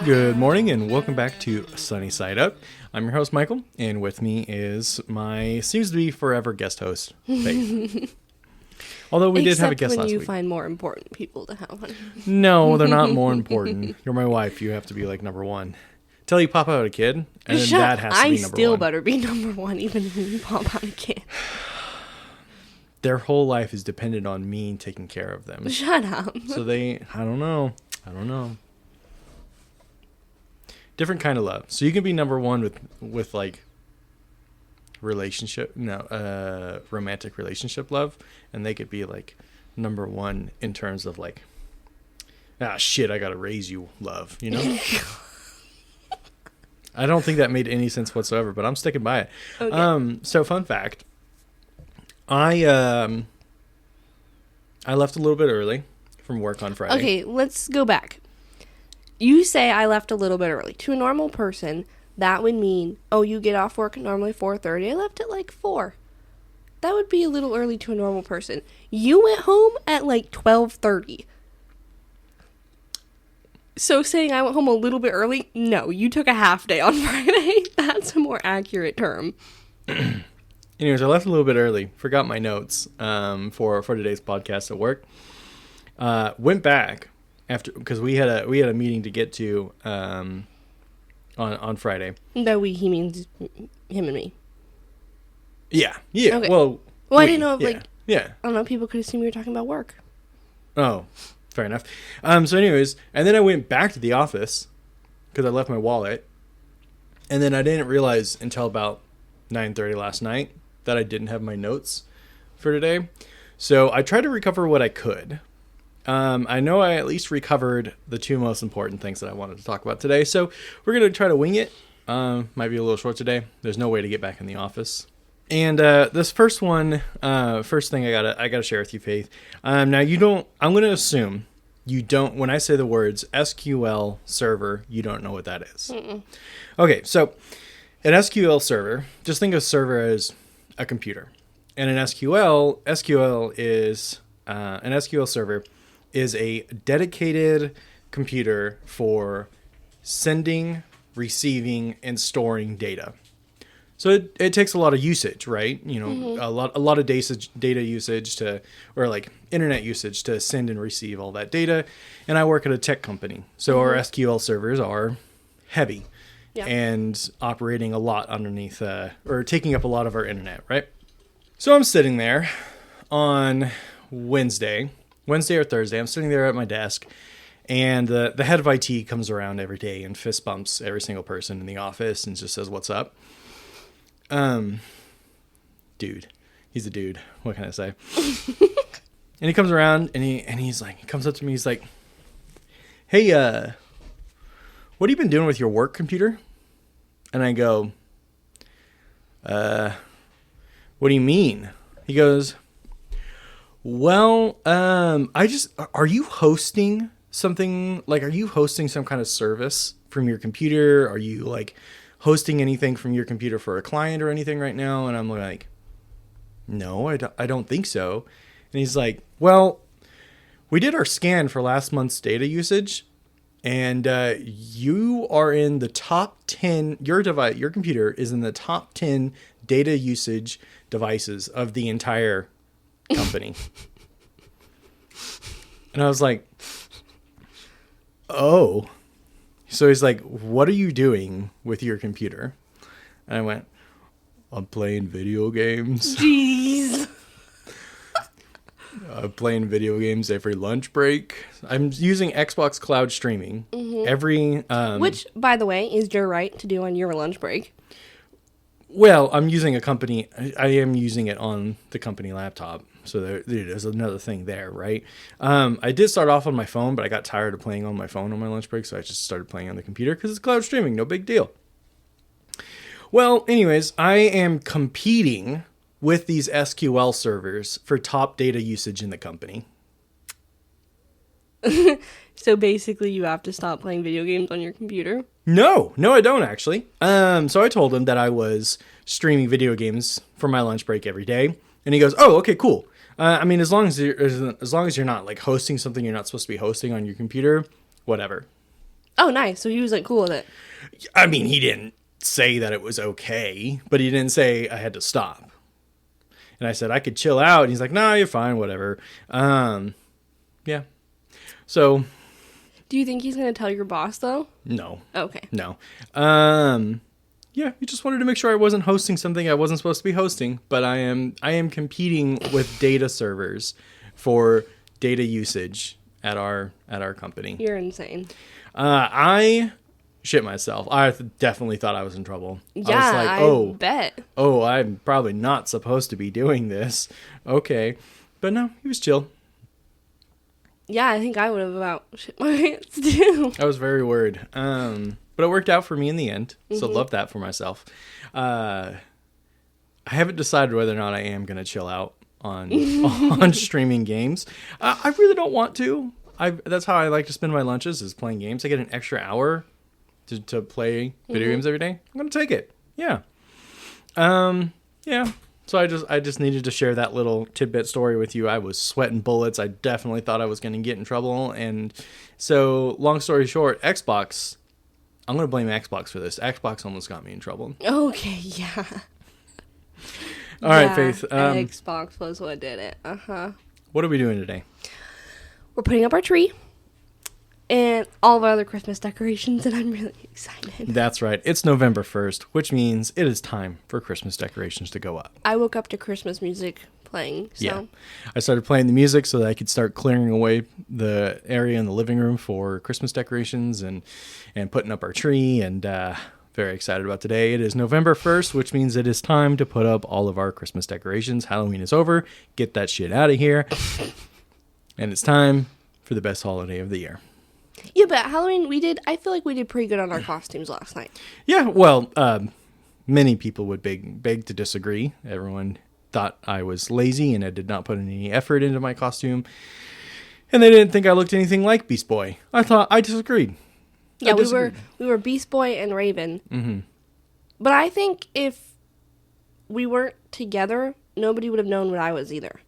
Good morning and welcome back to Sunny Side Up. I'm your host, Michael, and with me is my seems to be forever guest host, Faith. Although we did have a guest Except last when you week. find more important people to have on. No, they're not more important. You're my wife. You have to be like number one. Till you pop out a kid, and then that has to be number one. I still better be number one even when you pop out a kid. Their whole life is dependent on me taking care of them. Shut up. So I don't know. Different kind of love. So you can be number one with like romantic relationship love, and they could be like number one in terms of like, shit, I gotta raise you love, you know? I don't think that made any sense whatsoever, but I'm sticking by it. Okay. So fun fact, I left a little bit early from work on Friday. Okay, let's go back. You say I left a little bit early. To a normal person, that would mean, you get off work at normally 4:30. I left at like 4. That would be a little early to a normal person. You went home at like 12:30. So saying I went home a little bit early, no, you took a half day on Friday. That's a more accurate term. Anyways, I left a little bit early. Forgot my notes for today's podcast at work. Went back after because we had a meeting to get to on Friday. No, he means him and me. Yeah. Okay. Well, I didn't know if I don't know, people could assume you were talking about work. Oh, fair enough. So anyways, and then I went back to the office because I left my wallet, and then I didn't realize until about 9:30 last night that I didn't have my notes for today. So I tried to recover what I could. I know I at least recovered the two most important things that I wanted to talk about today. So we're going to try to wing it. Might be a little short today. There's no way to get back in the office. And this first thing I gotta share with you, Faith. Now I'm going to assume you don't, when I say the words SQL server, you don't know what that is. Mm-mm. Okay, so an SQL server, just think of server as a computer. And an SQL server is a dedicated computer for sending, receiving, and storing data. So it takes a lot of usage, right? You know, mm-hmm. a lot of data usage or like internet usage to send and receive all that data. And I work at a tech company, so mm-hmm. our SQL servers are heavy and operating a lot underneath or taking up a lot of our internet, right? So I'm sitting there on Wednesday or Thursday. I'm sitting there at my desk, and the head of IT comes around every day and fist bumps every single person in the office and just says, "What's up?" Dude, he's a dude. What can I say? And he comes around and he comes up to me. He's like, "Hey, what have you been doing with your work computer?" And I go, "What do you mean?" He goes, "Well, are you hosting something? Like, are you hosting some kind of service from your computer? Are you like hosting anything from your computer for a client or anything right now?" And I'm like, "No, I don't think so." And he's like, "Well, we did our scan for last month's data usage, and you are in the top 10, your computer is in the top 10 data usage devices of the entire company." And I was like, "Oh." So he's like, "What are you doing with your computer?" And I went, "I'm playing video games." Jeez. I'm playing video games every lunch break. I'm using Xbox Cloud streaming every... Which, by the way, is your right to do on your lunch break. Well, I am using it on the company laptop. So there's another thing there, right? I did start off on my phone, but I got tired of playing on my phone on my lunch break, so I just started playing on the computer because it's cloud streaming, no big deal. Well, anyways, I am competing with these SQL servers for top data usage in the company. So basically you have to stop playing video games on your computer? No, I don't actually. So I told him that I was streaming video games for my lunch break every day. And he goes, "Oh, okay, cool. I mean, as long as you're not like hosting something you're not supposed to be hosting on your computer, whatever." Oh, nice. So he was like cool with it. I mean, he didn't say that it was okay, but he didn't say I had to stop. And I said I could chill out. And he's like, "No, you're fine, whatever." Yeah. So, Do you think he's going to tell your boss, though? no. Okay. No. Yeah, he just wanted to make sure I wasn't hosting something I wasn't supposed to be hosting, but I am competing with data servers for data usage at our company. You're insane. I shit myself. I definitely thought I was in trouble. Yeah, I was like, bet. oh, I'm probably not supposed to be doing this. Okay. But no, he was chill. Yeah, I think I would have about shit my pants, too. I was very worried. But it worked out for me in the end. So love that for myself. I haven't decided whether or not I am going to chill out on on streaming games. I really don't want to. That's how I like to spend my lunches, is playing games. I get an extra hour to play video games every day. I'm going to take it. Yeah. Yeah. So I just needed to share that little tidbit story with you. I was sweating bullets. I definitely thought I was going to get in trouble. And so, long story short, Xbox, I'm going to blame Xbox for this. Xbox almost got me in trouble. Okay, yeah. All right, Faith. Xbox was what did it. Uh-huh. What are we doing today? We're putting up our tree and all of our other Christmas decorations, and I'm really excited. That's right. It's November 1st, which means it is time for Christmas decorations to go up. I woke up to Christmas music playing, so. Yeah. I started playing the music so that I could start clearing away the area in the living room for Christmas decorations and putting up our tree, and very excited about today. It is November 1st, which means it is time to put up all of our Christmas decorations. Halloween is over. Get that shit out of here. And it's time for the best holiday of the year. Yeah, but Halloween, I feel like we did pretty good on our costumes last night. Yeah, well, many people would beg to disagree. Everyone thought I was lazy and I did not put any effort into my costume. And they didn't think I looked anything like Beast Boy. I disagreed. Yeah, we were Beast Boy and Raven. Mm-hmm. But I think if we weren't together, nobody would have known what I was either.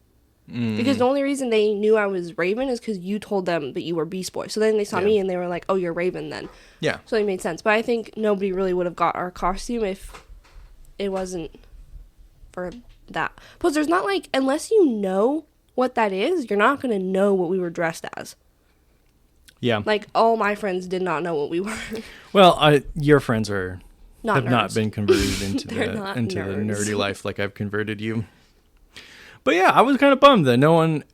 Because the only reason they knew I was Raven is because you told them that you were Beast Boy. So then they saw me and they were like, "Oh, you're Raven then." Yeah. So it made sense. But I think nobody really would have got our costume if it wasn't for that. Plus, there's not like, unless you know what that is, you're not going to know what we were dressed as. Yeah. Like, all my friends did not know what we were. Well, your friends have Not not nerds. been converted into They're the not nerdy nerds. life like I've converted you. But yeah, I was kind of bummed that no one.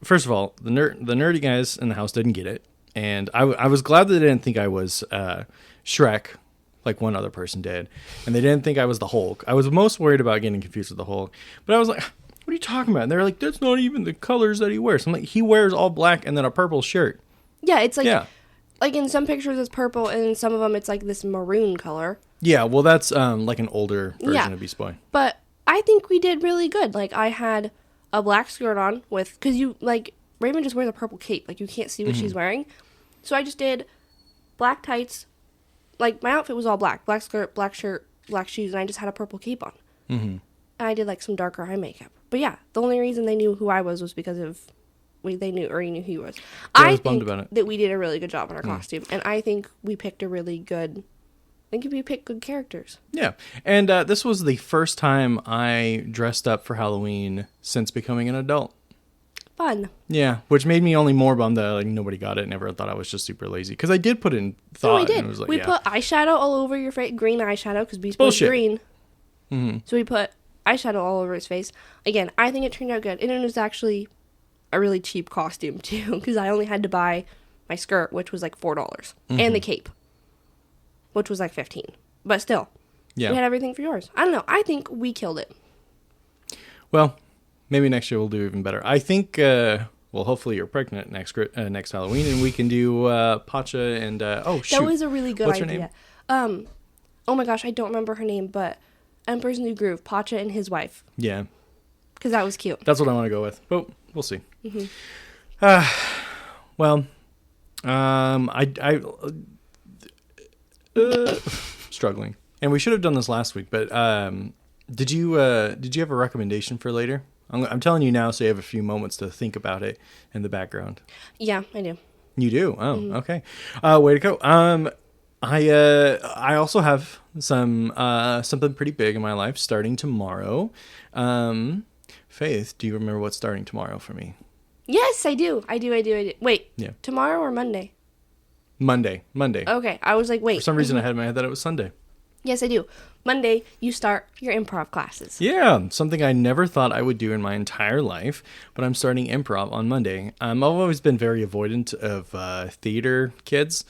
First of all, the nerdy guys in the house didn't get it, and I was glad that they didn't think I was Shrek, like one other person did, and they didn't think I was the Hulk. I was most worried about getting confused with the Hulk, but I was like, "What are you talking about?" And they're like, "That's not even the colors that he wears." I'm like, "He wears all black and then a purple shirt." Yeah, it's like, Yeah. like in some pictures it's purple, and in some of them it's like this maroon color. Yeah, well, that's like an older version Yeah. of Beast Boy. But I think we did really good. Like, I had a black skirt on with, because you, like, Raven just wears a purple cape. Like, you can't see what she's wearing. So I just did black tights. Like, my outfit was all black. Black skirt, black shirt, black shoes, and I just had a purple cape on. Mm-hmm. And I did, like, some darker eye makeup. But yeah, the only reason they knew who I was because of, they knew, or he knew who he was. I I was bummed think about it. that we did a really good job on our costume. And I think we picked a really good, I think we picked good characters. Yeah, and this was the first time I dressed up for Halloween since becoming an adult. Fun. Yeah, which made me only more bummed that like nobody got it and everyone thought I was just super lazy. Because I did put in thought. No, we did. And it was like, We yeah. put eyeshadow all over your face, green eyeshadow, because Beast Boy's Bullshit. green. Mhm. So we put eyeshadow all over his face. Again, I think it turned out good. And it was actually a really cheap costume, too, because I only had to buy my skirt, which was like $4, and the cape, which was like $15. But still, Yeah. we had everything for yours. I don't know. I think we killed it. Well, maybe next year we'll do even better. I think. Well, hopefully you're pregnant next Halloween, and we can do Pacha and oh shoot, That was a really good What's her idea. name? Oh my gosh, I don't remember her name, but Emperor's New Groove, Pacha and his wife, Yeah, because that was cute. that's what I want to go with. But we'll see. Mm-hmm. Well, I struggling, and we should have done this last week. But did you have a recommendation for later? I'm telling you now, so you have a few moments to think about it in the background. Yeah, I do. You do? Oh, okay. Way to go. I also have something pretty big in my life starting tomorrow. Faith, do you remember what's starting tomorrow for me? Yes, I do. I do. Wait, Yeah. tomorrow or Monday? Monday. Okay, I was like, wait. For some reason, I had in my head that it was Sunday. Yes, I do. Monday, you start your improv classes. Yeah, something I never thought I would do in my entire life, but I'm starting improv on Monday. I've always been very avoidant of theater kids.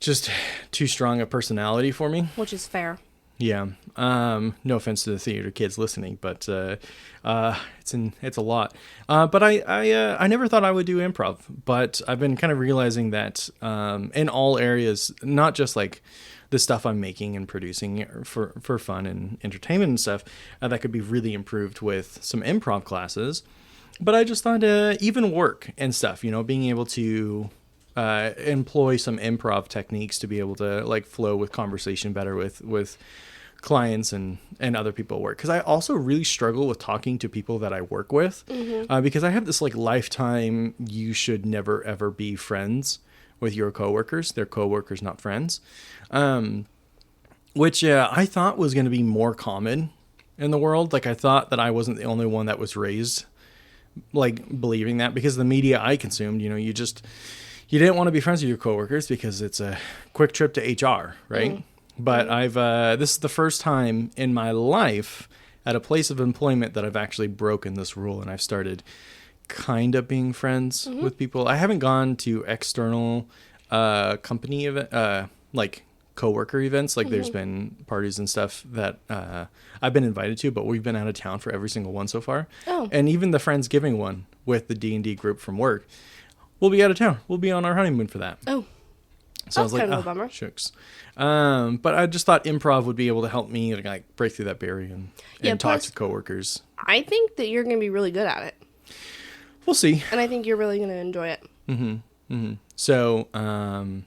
Just too strong a personality for me. Which is fair. Yeah. No offense to the theater kids listening, but it's a lot. But I never thought I would do improv, but I've been kind of realizing that in all areas, not just like the stuff I'm making and producing for fun and entertainment and stuff, that could be really improved with some improv classes. But I just thought even work and stuff, being able to employ some improv techniques to be able to like flow with conversation better with clients and other people at work. Because I also really struggle with talking to people that I work with, because I have this like lifetime, you should never ever be friends with your coworkers. They're coworkers, not friends. Which I thought was going to be more common in the world. Like I thought that I wasn't the only one that was raised like believing that, because the media I consumed, you didn't want to be friends with your coworkers because it's a quick trip to HR, right? But this is the first time in my life at a place of employment that I've actually broken this rule, and I've started kind of being friends with people. I haven't gone to external company event, like coworker events. Like there's been parties and stuff that I've been invited to, but we've been out of town for every single one so far. Oh. And even the Friendsgiving one with the D&D group from work, we'll be out of town. We'll be on our honeymoon for that. Oh. So I was like, kind of a bummer. Shucks. But I just thought improv would be able to help me like break through that barrier and talk to coworkers. I think that you're going to be really good at it. We'll see. And I think you're really going to enjoy it. So I'm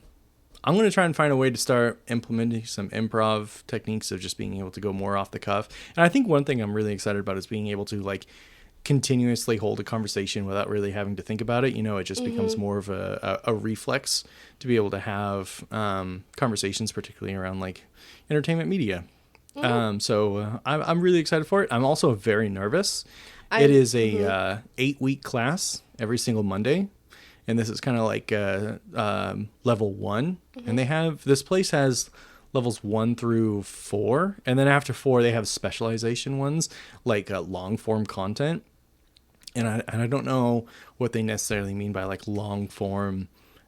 going to try and find a way to start implementing some improv techniques of just being able to go more off the cuff. And I think one thing I'm really excited about is being able to like continuously hold a conversation without really having to think about it. It just becomes more of a reflex to be able to have conversations, particularly around like entertainment media. So I'm really excited for it. I'm also very nervous. It is a 8-week class every single Monday. And this is kind of like level 1. And this place has levels 1 through 4. And then after 4, they have specialization ones like long form content. And I don't know what they necessarily mean by like long form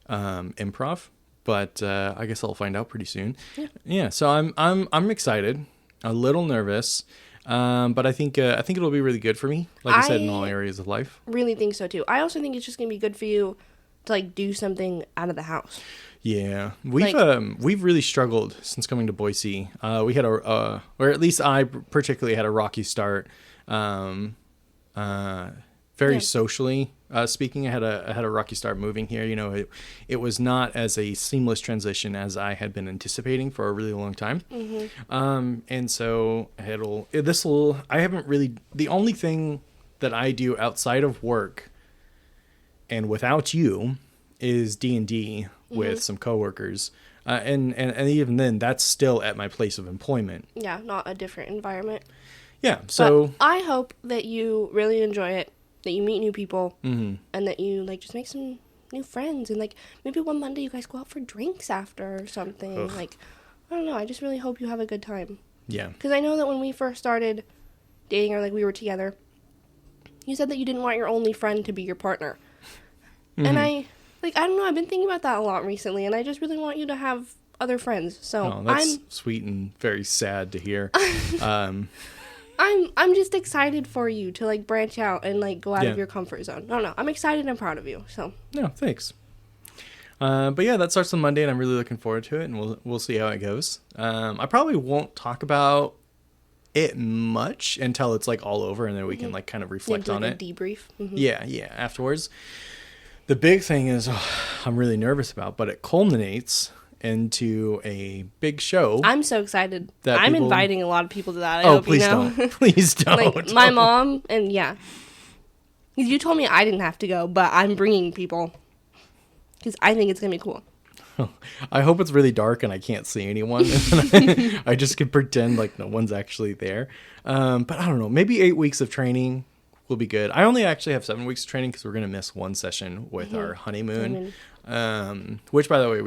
improv, but I guess I'll find out pretty soon. Yeah. So I'm excited, a little nervous, but I think it'll be really good for me. Like I said, in all areas of life. Really think so too. I also think it's just gonna be good for you to like do something out of the house. Yeah, we've really struggled since coming to Boise. We had or at least I particularly had a rocky start. Very socially speaking, I had a rocky start moving here. It was not as a seamless transition as I had been anticipating for a really long time. And so I haven't really, the only thing that I do outside of work and without you is D&D with some coworkers. And even then, that's still at my place of employment. Yeah, not a different environment. Yeah, so... But I hope that you really enjoy it, that you meet new people, and that you, like, just make some new friends. And, like, maybe one Monday you guys go out for drinks after or something. Ugh. Like, I don't know. I just really hope you have a good time. Yeah. Because I know that when we first started dating or, like, we were together, you said that you didn't want your only friend to be your partner. And I don't know. I've been thinking about that a lot recently, and I just really want you to have other friends. So that's sweet and very sad to hear. I'm just excited for you to like branch out and like go out of your comfort zone. I don't know. I'm excited and proud of you. So no, thanks. But yeah, that starts on Monday, and I'm really looking forward to it, and we'll see how it goes. I probably won't talk about it much until it's like all over, and then we can like kind of reflect on it. Debrief. Yeah, afterwards. The big thing is I'm really nervous about, but it culminates into a big show. I'm so excited. I'm inviting a lot of people to that. Please don't. Please don't. Like my mom and you told me I didn't have to go, but I'm bringing people. because I think it's going to be cool. I hope it's really dark and I can't see anyone. And I just can pretend like no one's actually there. But I don't know. Maybe 8 weeks of training will be good. I only actually have 7 weeks of training because we're going to miss one session with our honeymoon. Which, by the way,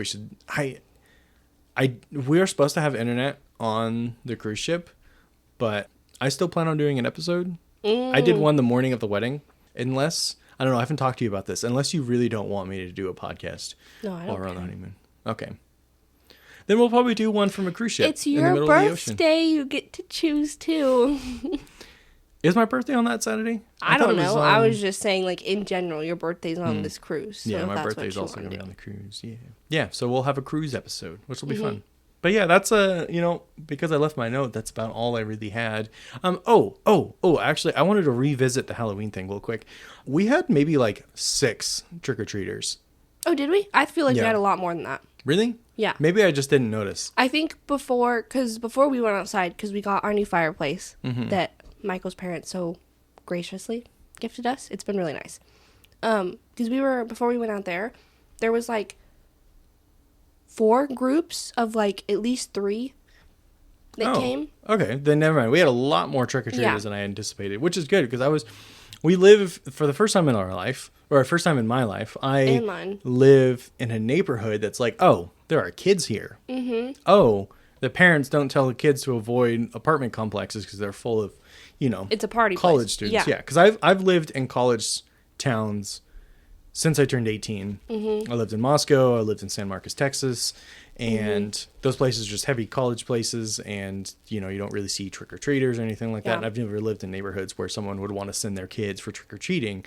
we are supposed to have internet on the cruise ship, but I still plan on doing an episode. I did one the morning of the wedding. Unless, I don't know, I haven't talked to you about this. Unless you really don't want me to do a podcast while we're on the honeymoon. Okay. Then we'll probably do one from a cruise ship. It's your birthday. You get to choose too. Is my birthday on that Saturday? I don't know. I was just saying, like, in general, your birthday's on this cruise. So yeah, my birthday's also going to be on the cruise. Yeah. Yeah, so we'll have a cruise episode, which will be fun. But yeah, that's because I left my note, that's about all I really had. Actually, I wanted to revisit the Halloween thing real quick. We had maybe like 6 trick-or-treaters. Oh, did we? I feel like we had a lot more than that. Really? Yeah. Maybe I just didn't notice. I think before we went outside, because we got our new fireplace that Michael's parents so graciously gifted us. It's been really nice. Because before we went out there was like 4 groups of like at least 3 that came. Okay, then never mind. We had a lot more trick-or-treaters than I anticipated, which is good because we live, for the first time in our life, or first time in my life, I live in a neighborhood that's like, oh, there are kids here. Mm-hmm. Oh, the parents don't tell the kids to avoid apartment complexes because they're full of, it's a party college place. students. Yeah, because I've lived in college towns since I turned 18. I lived in Moscow. I lived in San Marcos, Texas. And those places are just heavy college places. And, you don't really see trick-or-treaters or anything like that. And I've never lived in neighborhoods where someone would want to send their kids for trick-or-treating.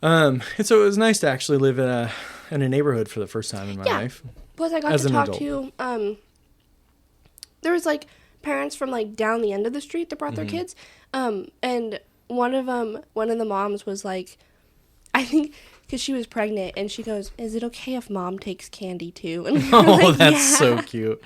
And so it was nice to actually live in a neighborhood for the first time in my life. Plus, I got to talk to, there was, like, parents from, like, down the end of the street that brought their kids. And one of the moms was, like, I think, because she was pregnant, and she goes, "Is it okay if mom takes candy, too?" And we were like, that's so cute.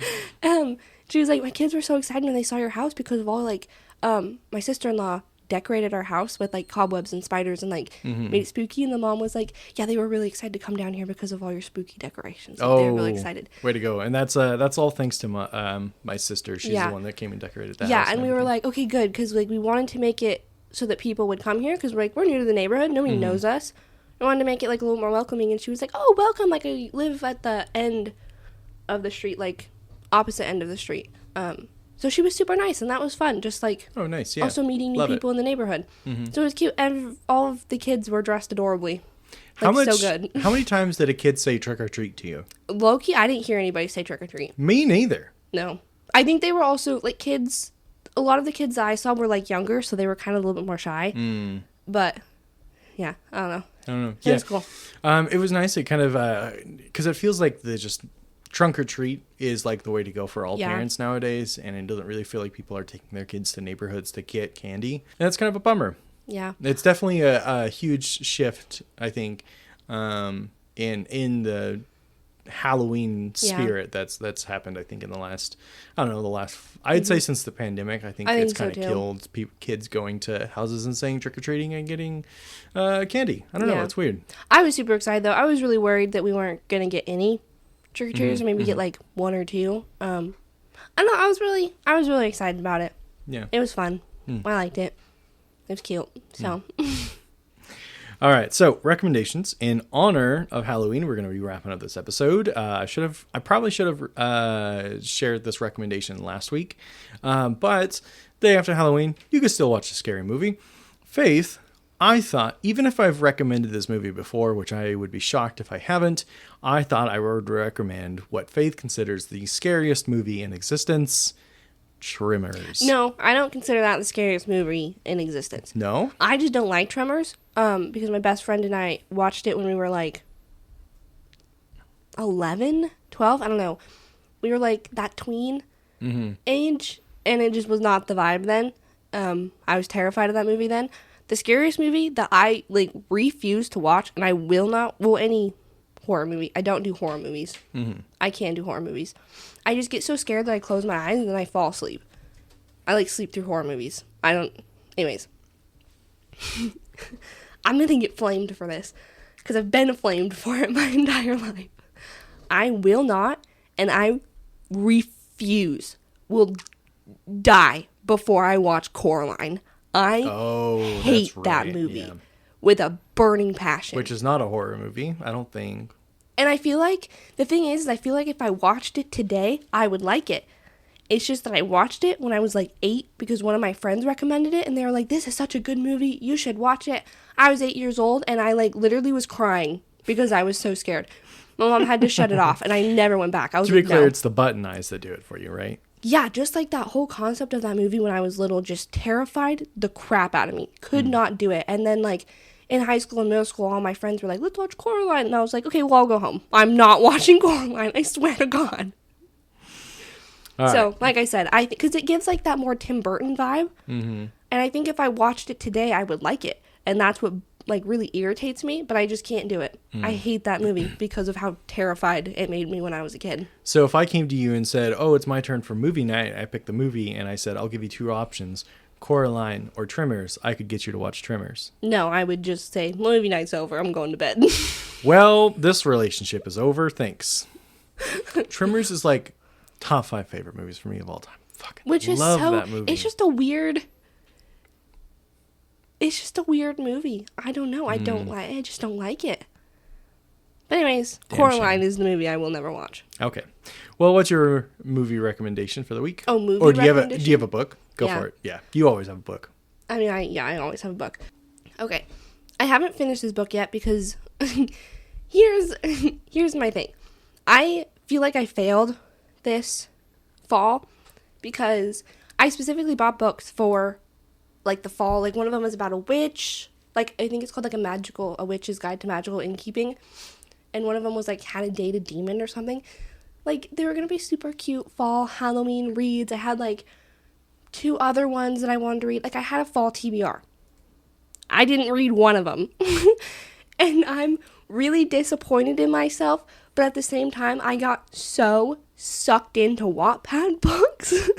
She was like, "My kids were so excited when they saw your house because of all, like, my sister-in-law decorated our house with, like, cobwebs and spiders and, like, made it spooky." And the mom was like, "Yeah, they were really excited to come down here because of all your spooky decorations." Like, they were really excited. Way to go. And that's all thanks to my sister. She's the one that came and decorated that house. Yeah, and we were like, okay, good, because, like, we wanted to make it so that people would come here because, like, we're new to the neighborhood. Nobody knows us. I wanted to make it, like, a little more welcoming. And she was like, "Oh, welcome. Like, I live at the end of the street, like, opposite end of the street." So she was super nice, and that was fun. Just, like, oh, nice, yeah. Also meeting new people in the neighborhood. So it was cute, and all of the kids were dressed adorably. Like, so good. How many times did a kid say trick or treat to you? Low-key, I didn't hear anybody say trick or treat. Me neither. No. I think they were also, like, kids. A lot of the kids that I saw were, like, younger, so they were kind of a little bit more shy. But, yeah, I don't know. Yeah. It was cool. It was nice. It kind of, because it feels like the just trunk or treat is like the way to go for all parents nowadays. And it doesn't really feel like people are taking their kids to neighborhoods to get candy. And that's kind of a bummer. Yeah. It's definitely a huge shift, I think, in the Halloween spirit that's happened, I think, in the last, I'd say since the pandemic. I think it's kind of killed kids going to houses and saying trick-or-treating and getting candy. I don't know. It's weird. I was super excited, though. I was really worried that we weren't going to get any trick-or-treaters or maybe get, like, 1 or 2. I don't know. I was really excited about it. Yeah. It was fun. I liked it. It was cute. So... All right, so recommendations. In honor of Halloween, we're going to be wrapping up this episode. I probably should have shared this recommendation last week, but day after Halloween, you can still watch a scary movie. Faith, I thought, even if I've recommended this movie before, which I would be shocked if I haven't, I thought I would recommend what Faith considers the scariest movie in existence, Tremors. No, I don't consider that the scariest movie in existence. No? I just don't like Tremors because my best friend and I watched it when we were like 11, 12, I don't know. We were like that tween age, and it just was not the vibe then. I was terrified of that movie then. The scariest movie that I like refuse to watch, and I will not, any horror movie. I don't do horror movies. I can't do horror movies. I just get so scared that I close my eyes and then I fall asleep. I like sleep through horror movies. Anyways. I'm gonna get flamed for this. because I've been flamed for it my entire life. I will not, and I will die before I watch Coraline. I hate that movie with a burning passion. Which is not a horror movie, I don't think. And I feel like, the thing is, I feel like if I watched it today, I would like it. It's just that I watched it when I was like 8 because one of my friends recommended it and they were like, this is such a good movie, you should watch it. I was 8 years old and I like literally was crying because I was so scared. My mom had to shut it off and I never went back. I was to be like, clear, no. It's the button eyes that do it for you, right? Yeah, just like that whole concept of that movie when I was little just terrified the crap out of me. Could not do it. And then like in high school and middle school, all my friends were like, let's watch Coraline. And I was like, okay, well, I'll go home. I'm not watching Coraline. I swear to God. So, like I said, because it gives like that more Tim Burton vibe. Mm-hmm. And I think if I watched it today, I would like it. And that's what like really irritates me, but I just can't do it. I hate that movie because of how terrified it made me when I was a kid. So if I came to you and said, oh, it's my turn for movie night, I picked the movie and I said, I'll give you 2 options, Coraline or Tremors, I could get you to watch Tremors. No, I would just say, movie night's over, I'm going to bed. Well, this relationship is over, thanks. Tremors is like top 5 favorite movies for me of all time. Fucking Which is love so, that movie. it's just a weird movie. I don't know. I just don't like it. But anyways, Damn Coraline shame. is the movie I will never watch. Okay. Well, what's your movie recommendation for the week? Oh, movie Or do you recommendation? have a book? Go Yeah. for it. Yeah. You always have a book. I mean, I always have a book. Okay. I haven't finished this book yet because here's my thing. I feel like I failed this fall because I specifically bought books for like the fall. Like one of them was about a witch. Like I think it's called like a witch's guide to magical innkeeping. And one of them was like how to date a demon or something. Like they were going to be super cute fall Halloween reads. I had like 2 other ones that I wanted to read. Like I had a fall TBR. I didn't read one of them. And I'm really disappointed in myself. But at the same time, I got so sucked into Wattpad books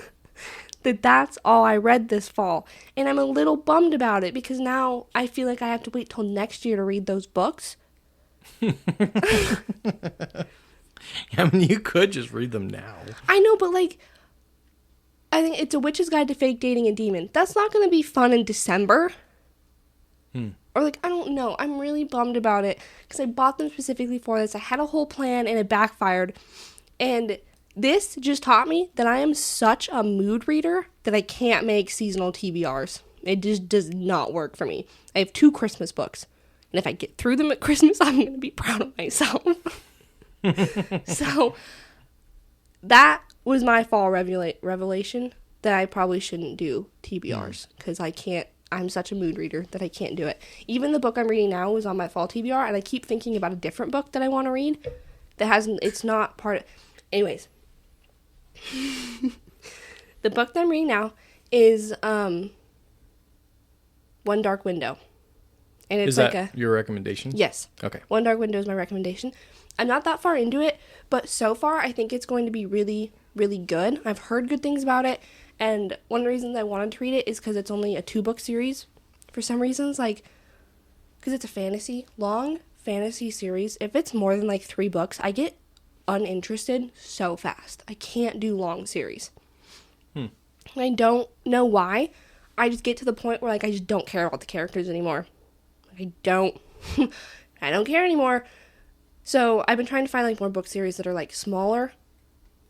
that's all I read this fall. And I'm a little bummed about it because now I feel like I have to wait till next year to read those books. I mean, you could just read them now. I know, but like, I think it's A Witch's Guide to Fake Dating a Demon. That's not going to be fun in December. Or like, I don't know. I'm really bummed about it because I bought them specifically for this. I had a whole plan and it backfired. And this just taught me that I am such a mood reader that I can't make seasonal TBRs. It just does not work for me. I have 2 Christmas books. And if I get through them at Christmas, I'm going to be proud of myself. So that was my fall revelation that I probably shouldn't do TBRs because I'm such a mood reader that I can't do it. Even the book I'm reading now is on my fall TBR and I keep thinking about a different book that I want to read it's not part of, anyways. The book that I'm reading now is One Dark Window. And it's your recommendation? Yes. Okay. One Dark Window is my recommendation. I'm not that far into it, but so far I think it's going to be really, really good. I've heard good things about it, and one of the reasons I wanted to read it is because it's only a 2-book series. For some reasons, like, because it's a long fantasy series. If it's more than like 3 books, I get uninterested so fast. I can't do long series. I don't know why. I just get to the point where like I just don't care about the characters anymore. I don't care anymore. So I've been trying to find like more book series that are like smaller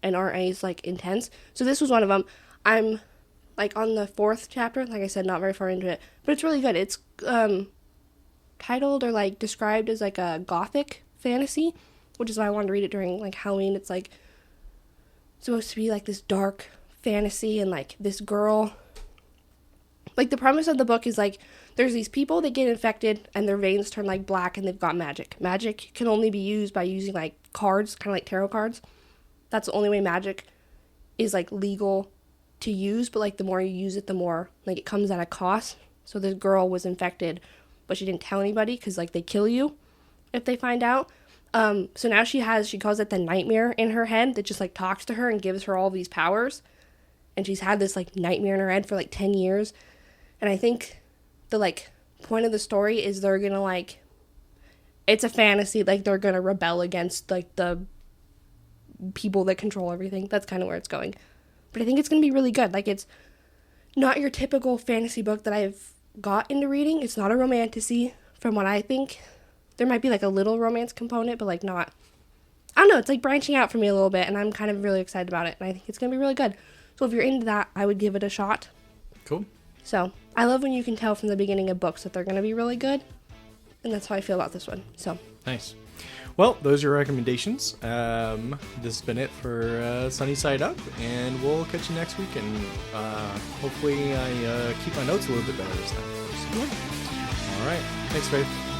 and aren't as like intense. So this was one of them. I'm like on the 4th chapter. Like I said, not very far into it, but it's really good. It's titled or like described as like a gothic fantasy, which is why I wanted to read it during like Halloween. It's like supposed to be like this dark fantasy and like this girl. Like the premise of the book is like there's these people that get infected and their veins turn like black and they've got magic. Magic can only be used by using like cards, kind of like tarot cards. That's the only way magic is like legal to use, but like the more you use it, the more like it comes at a cost. So this girl was infected, but she didn't tell anybody because like they kill you if they find out. So now she calls it the nightmare in her head that just like talks to her and gives her all these powers. And she's had this like nightmare in her head for like 10 years. And I think the like point of the story is they're gonna like it's a fantasy, like they're gonna rebel against like the people that control everything. That's kind of where it's going. But I think it's gonna be really good. Like, it's not your typical fantasy book that I've got into reading. It's not a romantasy, from what I think. There might be like a little romance component, but like not. I don't know. It's like branching out for me a little bit, and I'm kind of really excited about it. And I think it's gonna be really good. So if you're into that, I would give it a shot. Cool. So I love when you can tell from the beginning of books that they're gonna be really good, and that's how I feel about this one. So Nice. Well, those are your recommendations. This has been it for Sunny Side Up, and we'll catch you next week. And hopefully, I keep my notes a little bit better this time. yeah. All right. Thanks, Faith.